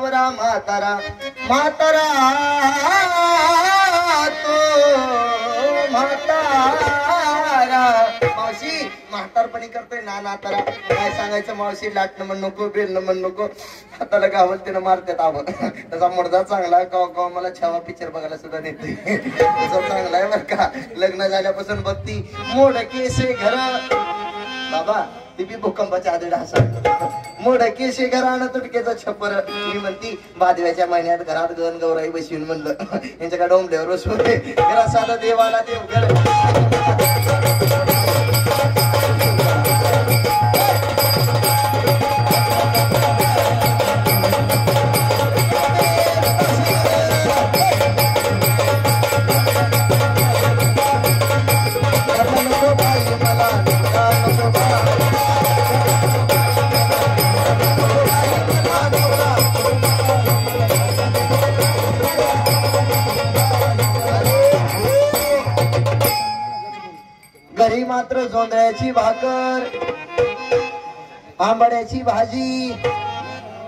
नवरा म्हातारा म्हातारा तो म्हातारा मावशी म्हातारपणी करतोय ना नातारा काय सांगायचं मावशी लाटणं म्हण नको बेलणं म्हण नको हाताला गावल त्यानं मारतात आवं त्याचा मुडदा चांगला कवा मला छावा पिक्चर बघायला सुद्धा नेते तसा चांगला आहे बरं का लग्न झाल्यापासून बघती मोडकेसे घर बाबा ती बी भूकंपाच्या आधी ढासा मोडकेसे घरानं तुटकेचा छप्पर मी म्हणती भादव्याच्या महिन्यात घरात गण गौराई बसवून म्हणलं यांच्याकडे डोंबल्यावर बसवून घरा साधा देवाला देवघर घरी मात्र जोंधळ्याची भाकर आंबाड्याची भाजी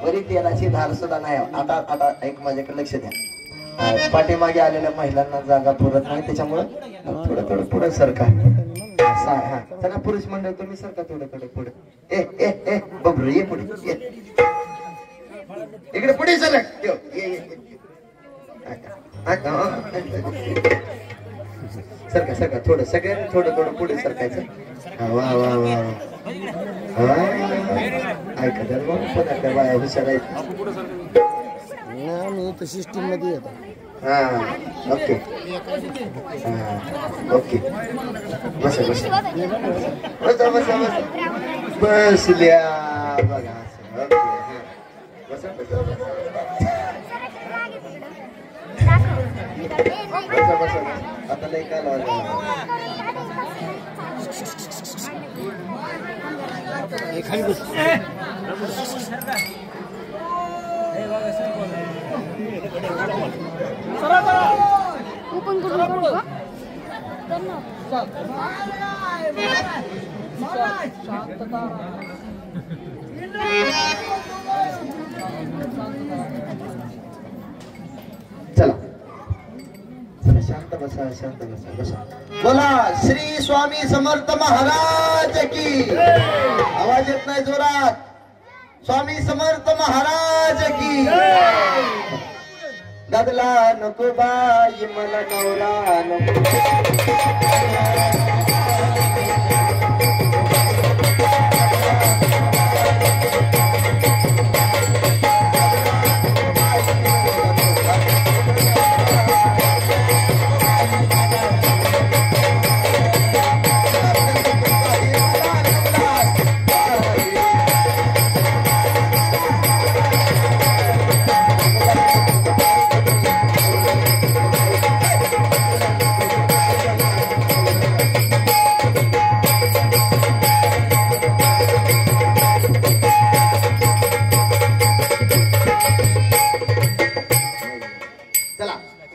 वरी तेलाची धार सुद्धा नाही आता एक माझ्याकडे लक्ष द्या पाठीमागे आलेल्या महिलांना जागा पुरत नाही त्याच्यामुळे थोडं पुढे सरका हा चला पुरुष मंडळ तुम्ही सरका थोडं पुढे ए बबरू ये पुढे इकडे पुढे सरक सरका थोडं सगळ्यांनी थोडं पुढे सरकायचं वा वा वा ऐका तर पण बाया हुशार आहेत मी तर सिस्टीम मध्ये येतो हा ओके ओके बसा बसल्या बघा बसा आता लय काय लावलं चला शांत बसा बोला श्री स्वामी समर्थ महाराज की आवाज येत नाही जोरात स्वामी समर्थ महाराज की गदला नको बाई मला नवरा नको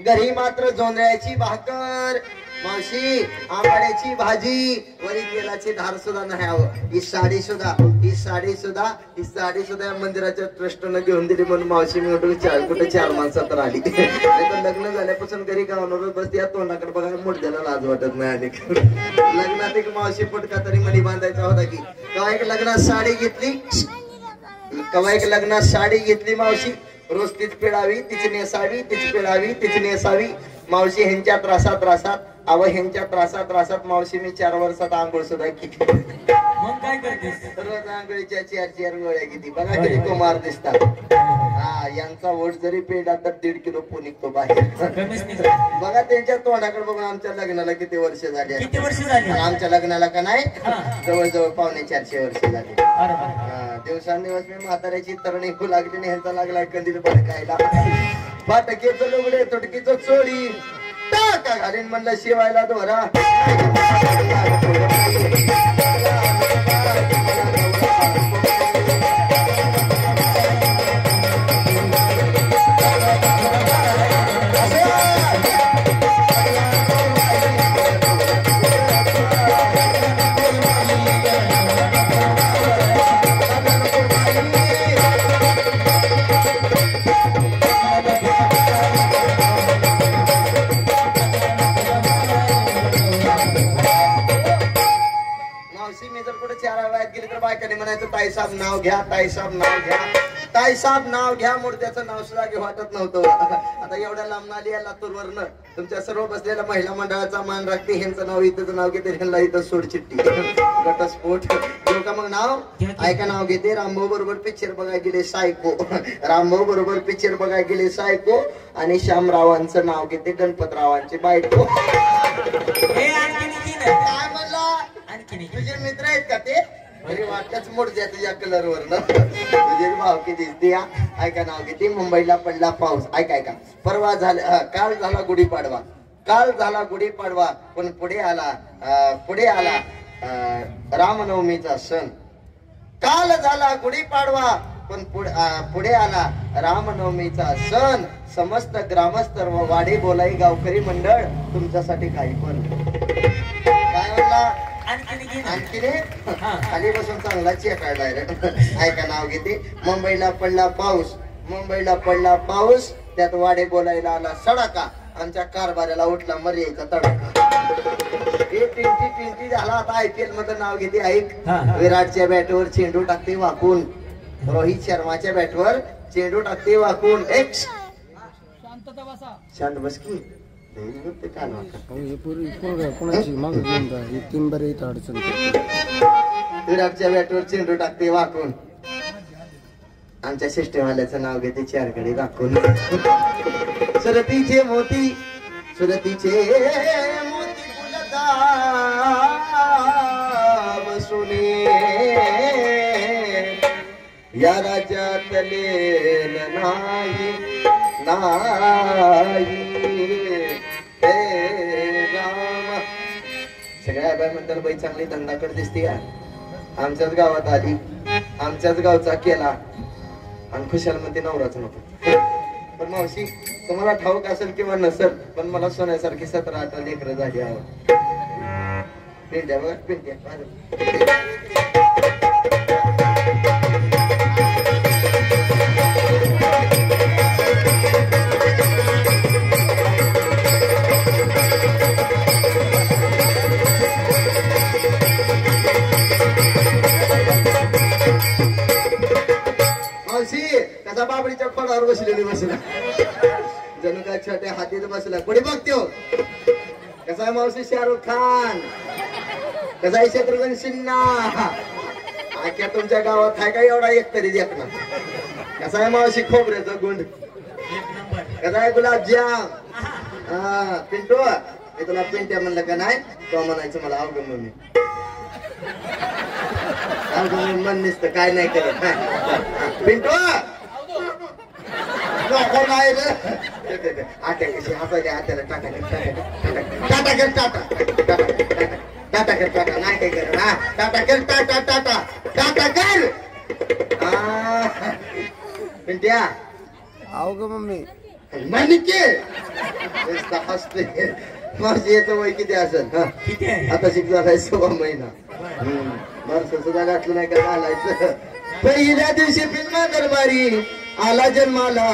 घरी मात्र जोंधळ्याची भाकर मावशी आंबाड्याची भाजी वरी तेलाची धार सुद्धा नाही हवं ही साडी सुद्धा मंदिराच्या ट्रस्टनं घेऊन दिली म्हणून मावशी मी कुठे चार माणसात तर आली लग्न झाल्यापासून घरी गावणार बस या तोंडाकडे बघायला मुडद्याला लाज वाटत नाही आणि लग्नात एक मावशी पुटका तरी मणी बांधायचा होता की कवा एक लग्नात साडी घेतली मावशी रोज तीच पिळावी तिची नेसावी तिची पिळावी तिची नेसावी मावशी ह्यांच्या त्रासात ह्यांच्या त्रासात मावशी मी 4 वर्षात आंघोळ सुद्धा केली मग काय करतेस रोज आंघोळीच्या 4 गोळ्या किती बघा किती कुमार दिसतात हा यांचा वोट जरी पेडा तर 1.5 किलो पो निघतो बाहेर बघा त्यांच्या तोंडाकडे बघून आमच्या लग्नाला किती वर्ष झाली आमच्या लग्नाला का नाही जवळजवळ 450 वर्ष झाली दिवसांदिवस मी म्हाताऱ्याची तरणी फुल लागली आणि ह्यांचा लागला कंदील भडकायला फाटकेचं लुगडे तुटकीचं चोळी टाका घालीन म्हणलं शिवायला दोरा ताईसाहेब नाव घ्या, ताईसाहेब नाव घ्या, ताईसाहेब नाव घ्या. मूर्त्याचं नाव सुद्धा घे वाटत नव्हतं. आता एवढ्या लांब आली या लातूरवरनं तुमच्या सर्व बसलेल्या महिला मंडळाचा मान राखते. ह्यांचं नाव इथं नाव घेते, ह्यांना इथं सोड चिठ्ठी घटस्फोट घेऊ का मग नाव? ऐका नाव घेते. रामभाऊ बरोबर पिक्चर बघायला गेले सायको, रामभाऊ बरोबर पिक्चर बघायला गेले सायको. आणि श्यामरावांचं नाव घेते, गणपतरावांची बायको. काय म्हणला? तुझे मित्र आहेत का ते? अरे वाटच मोड द्या तुझ्या कलर वर तुझे भावकी दिसते. ऐका नाव घेते. मुंबईला पडला पाऊस. ऐका परवा झाला, काल झाला गुढीपाडवा, काल झाला गुढीपाडवा, पण पुढे आला रामनवमीचा सण. काल झाला गुढीपाडवा, पण पुढे आला रामनवमीचा सण. समस्त ग्रामस्थ व वाडे बोलाई गावकरी मंडळ तुमच्यासाठी काही पण. काय म्हणला? आणखी खाली बसून चांगला चेकाळलाय रे. ऐका नाव घेते. मुंबईला पडला पाऊस, मुंबईला पडला पाऊस, त्यात वाडे बोलायला आला सडाका. आमच्या कारभाराला उठला मर्याचा तडाखा. टी झाला. आता IPL मध्ये नाव घेते. ऐक. विराटच्या बॅटवर चेंडू टाकते वाकून, रोहित शर्माच्या बॅटवर चेंडू टाकते वाकून. एक शांत बस की. विराटच्या बॅटवर चेंडू टाकते वाकून. आमच्या सिस्टमवाल्याचं नाव घेते चारकडे दाखवून. सुरतीचे मोती, सुरतीचे मोती गुलदाम सुने, या राज्यातले नाही नाही. सगळ्या बाय म्हणतात बाई चांगली धंदाकडे दिसते का? आमच्याच गावात आली, आमच्याच गावचा केला आणि खुशाल मध्ये नवराच नको. पण मावशी तुम्हाला ठाऊक असेल किंवा नसेल, पण मला सोन्यासारखी 17-18 लेकरं झाली आहे. पेंट्या बघा पेंट्या. कसा बाबडीच्या खोडावर बसलेली बसला, जणू काय छोट्या हातीत बसला. पुढे बघतो कसा आहे मावशी शाहरुख खान, कसा आहे शत्रुघ्न सिन्हा. आख्या तुमच्या गावात आहे का एवढा एक तरी देखना? कसा आहे मावशी खोबऱ्याचं गुंड, कसा आहे गुलाबजाम. हा पिंटू, मी तुला पिंट्या म्हणलं का नाही? तो म्हणायचं मला अवघड मम्मी, मन नसतं काय नाही करत. पिंटू नको नाही रे. आट्या कशी हसायच्या हात्याला टाटा कर टाटा कर टाटा टाटा कर टाटा नाही काय कर. हा टाटा कर टाटा टाटा टाटा कर. पिंट्या अवघ मम्मी म्हणके हसते. माझी याचं वय किती असेल? आता शिकला 16 महिना. बरं सुद्धा घातलं नाही का घालायचं. पहिल्या दिवशी फिल्मा दरबारी आला जन्माला.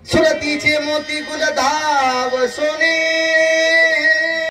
सुरतीचे मोती गुलधाव सोने,